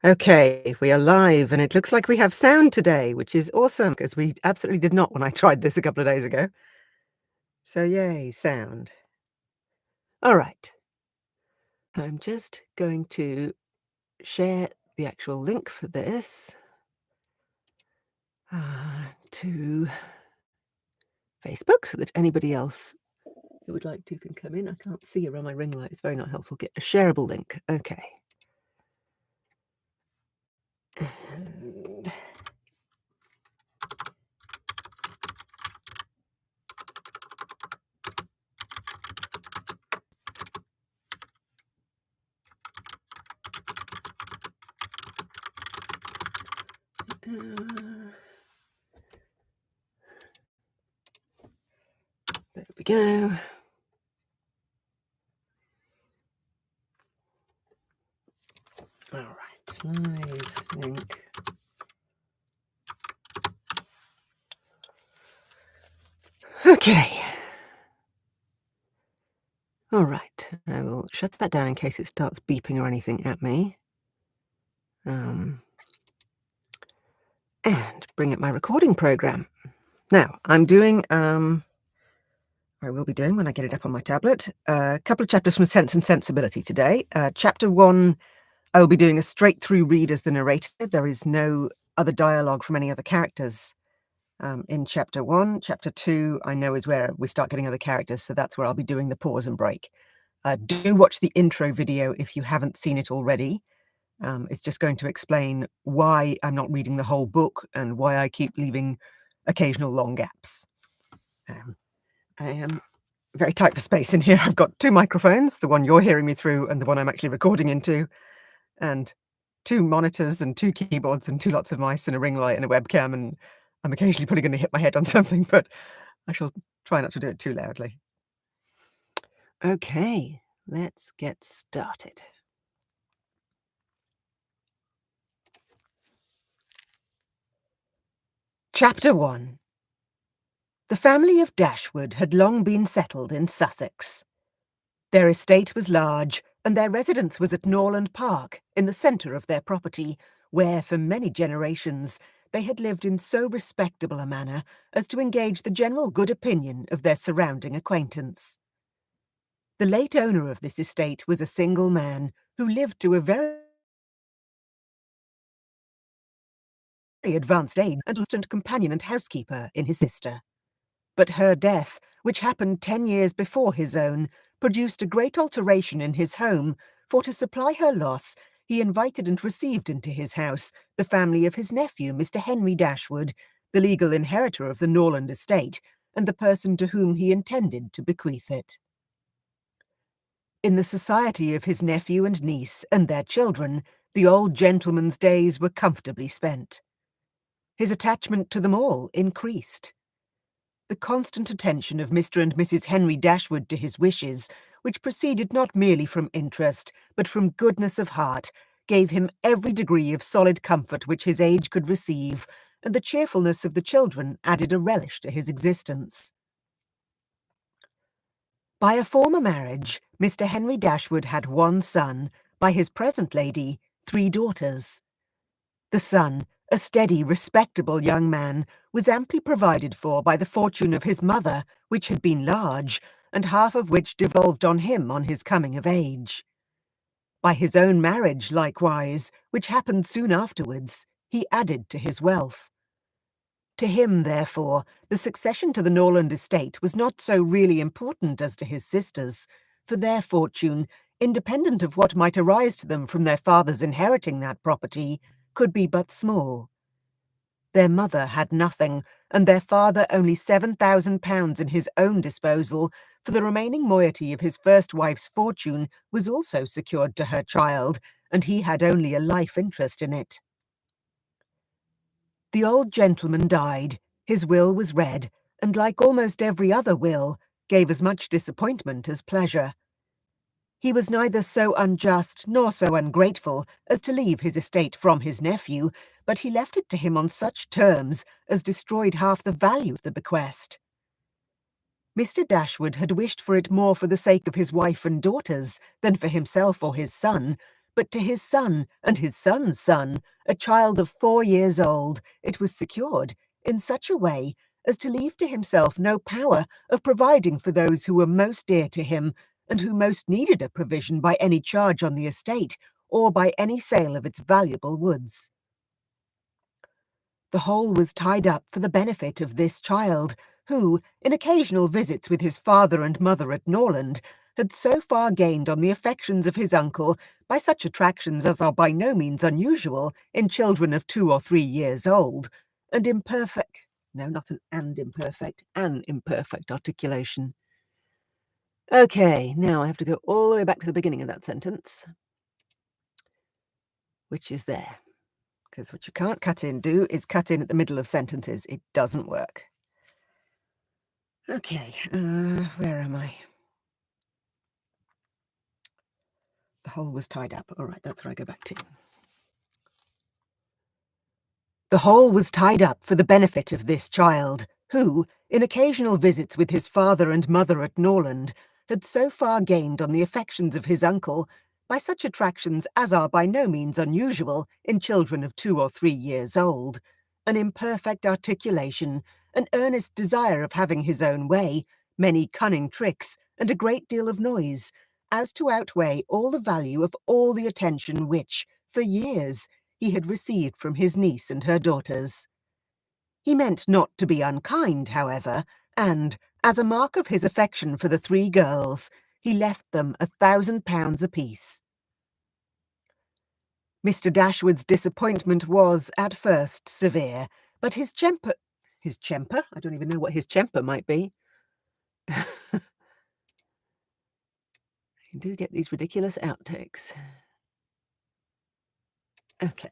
Okay, we are live, and it looks like we have sound today, which is awesome because we absolutely did not when I tried this a couple of days ago. So, yay, sound. All right. I'm just going to share the actual link for this to Facebook so that anybody else who would like to can come in. I can't see around my ring light. It's very not helpful. Get a shareable link. Okay. And there we go. All right, live link. Okay. All right. I will shut that down in case it starts beeping or anything at me. And bring up my recording program. Now, I'm doing, I will be doing when I get it up on my tablet, a couple of chapters from Sense and Sensibility today. Chapter 1, I will be doing a straight-through read as the narrator. There is no other dialogue from any other characters in Chapter 1. Chapter 2, I know, is where we start getting other characters, so that's where I'll be doing the pause and break. Do watch the intro video if you haven't seen it already. It's just going to explain why I'm not reading the whole book and why I keep leaving occasional long gaps. I am very tight for space in here. I've got 2 microphones, the one you're hearing me through and the one I'm actually recording into, and 2 monitors and 2 keyboards and 2 lots of mice and a ring light and a webcam, and I'm occasionally probably going to hit my head on something, but I shall try not to do it too loudly. Okay, let's get started. Chapter 1. The family of Dashwood had long been settled in Sussex. Their estate was large, and their residence was at Norland Park, in the centre of their property, where, for many generations, they had lived in so respectable a manner as to engage the general good opinion of their surrounding acquaintance. The late owner of this estate was a single man, who lived to a very advanced age and constant companion and housekeeper in his sister. But her death, which happened 10 years before his own, produced a great alteration in his home, for to supply her loss, he invited and received into his house the family of his nephew, Mr. Henry Dashwood, the legal inheritor of the Norland estate, and the person to whom he intended to bequeath it. In the society of his nephew and niece and their children, the old gentleman's days were comfortably spent. His attachment to them all increased. The constant attention of Mr. and Mrs. Henry Dashwood to his wishes, which proceeded not merely from interest, but from goodness of heart, gave him every degree of solid comfort which his age could receive, and the cheerfulness of the children added a relish to his existence. By a former marriage, Mr. Henry Dashwood had 1 son, by his present lady 3 daughters. The son, a steady, respectable young man, was amply provided for by the fortune of his mother, which had been large, and half of which devolved on him on his coming of age. By his own marriage, likewise, which happened soon afterwards, he added to his wealth. To him, therefore, the succession to the Norland estate was not so really important as to his sisters, for their fortune, independent of what might arise to them from their father's inheriting that property, could be but small. Their mother had nothing, and their father only £7,000 in his own disposal, for the remaining moiety of his first wife's fortune was also secured to her child, and he had only a life interest in it. The old gentleman died, his will was read, and like almost every other will, gave as much disappointment as pleasure. He was neither so unjust nor so ungrateful as to leave his estate from his nephew, but he left it to him on such terms as destroyed half the value of the bequest. Mr. Dashwood had wished for it more for the sake of his wife and daughters than for himself or his son, but to his son and his son's son, a child of 4 years old, it was secured in such a way as to leave to himself no power of providing for those who were most dear to him and who most needed a provision by any charge on the estate or by any sale of its valuable woods. The whole was tied up for the benefit of this child, who, in occasional visits with his father and mother at Norland, had so far gained on the affections of his uncle by such attractions as are by no means unusual in children of 2 or 3 years old, and imperfect, no, not an imperfect articulation. Okay, now I have to go all the way back to the beginning of that sentence, which is there. Because what you can't cut in is cut in at the middle of sentences. It doesn't work. Okay, where am I? The whole was tied up. All right, that's where I go back to. The whole was tied up for the benefit of this child, who, in occasional visits with his father and mother at Norland, had so far gained on the affections of his uncle by such attractions as are by no means unusual in children of 2 or 3 years old, an imperfect articulation, an earnest desire of having his own way, many cunning tricks, and a great deal of noise, as to outweigh all the value of all the attention which, for years, he had received from his niece and her daughters. He meant not to be unkind, however, and, as a mark of his affection for the 3 girls, he left them £1,000 apiece. Mr. Dashwood's disappointment was, at first, severe, but his temper... His temper? I don't even know what his temper might be. You do get these ridiculous outtakes. Okay.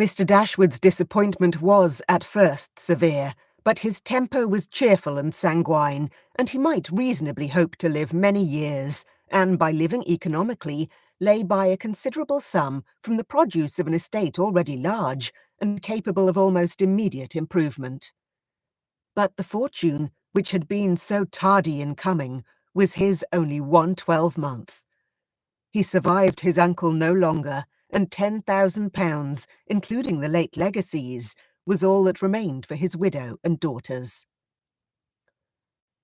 Mr. Dashwood's disappointment was, at first, severe, but his temper was cheerful and sanguine, and he might reasonably hope to live many years, and by living economically, lay by a considerable sum from the produce of an estate already large and capable of almost immediate improvement. But the fortune, which had been so tardy in coming, was his only 1 12-month. He survived his uncle no longer, and £10,000, including the late legacies, was all that remained for his widow and daughters.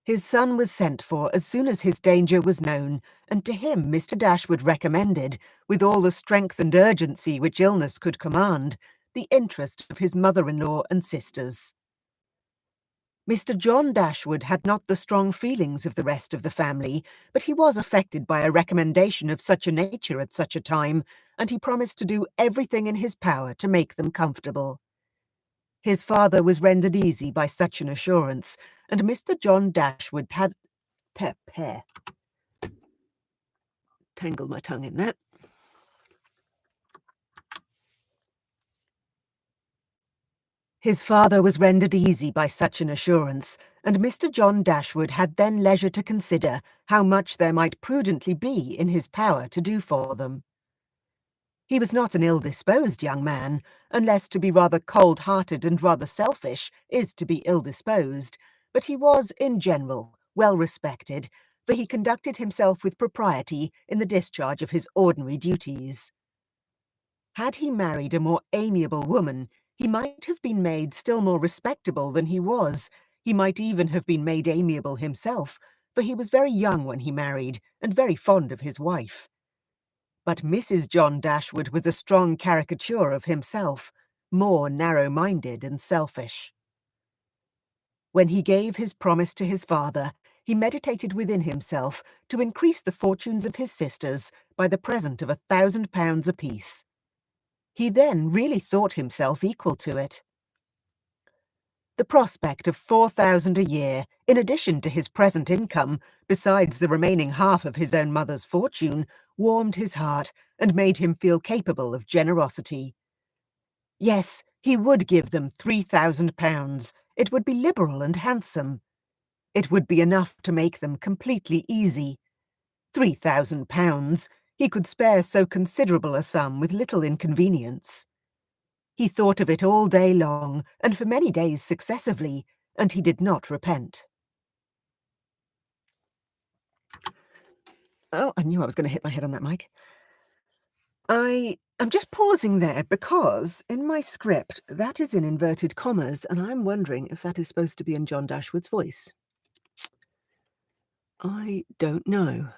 His son was sent for as soon as his danger was known, and to him Mr. Dashwood recommended, with all the strength and urgency which illness could command, the interest of his mother-in-law and sisters. Mr. John Dashwood had not the strong feelings of the rest of the family, but he was affected by a recommendation of such a nature at such a time, and he promised to do everything in his power to make them comfortable. His father was rendered easy by such an assurance, and Mr. John Dashwood had... Tangled my tongue in that. His father was rendered easy by such an assurance, and Mr. John Dashwood had then leisure to consider how much there might prudently be in his power to do for them. He was not an ill-disposed young man, unless to be rather cold-hearted and rather selfish is to be ill-disposed, but he was, in general, well respected, for he conducted himself with propriety in the discharge of his ordinary duties. Had he married a more amiable woman, he might have been made still more respectable than he was. He might even have been made amiable himself, for he was very young when he married, and very fond of his wife. But Mrs. John Dashwood was a strong caricature of himself, more narrow-minded and selfish. When he gave his promise to his father, he meditated within himself to increase the fortunes of his sisters by the present of £1,000 apiece. He then really thought himself equal to it. The prospect of 4,000 a year, in addition to his present income, besides the remaining half of his own mother's fortune, warmed his heart and made him feel capable of generosity. Yes, he would give them £3,000. It would be liberal and handsome. It would be enough to make them completely easy. £3,000. He could spare so considerable a sum with little inconvenience. He thought of it all day long, and for many days successively, and he did not repent. Oh, I knew I was going to hit my head on that mic. I'm just pausing there because in my script that is in inverted commas, and I'm wondering if that is supposed to be in John Dashwood's voice. I don't know,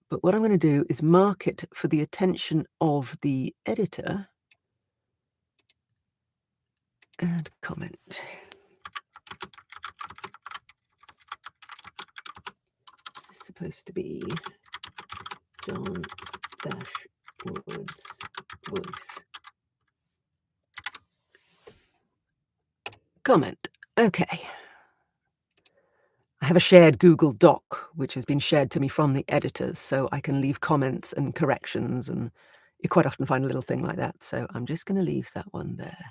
but what I'm going to do is mark it for the attention of the editor and comment. This is supposed to be John Dashwood's voice. Comment. Okay. I have a shared Google Doc, which has been shared to me from the editors, so I can leave comments and corrections, and you quite often find a little thing like that, so I'm just going to leave that one there.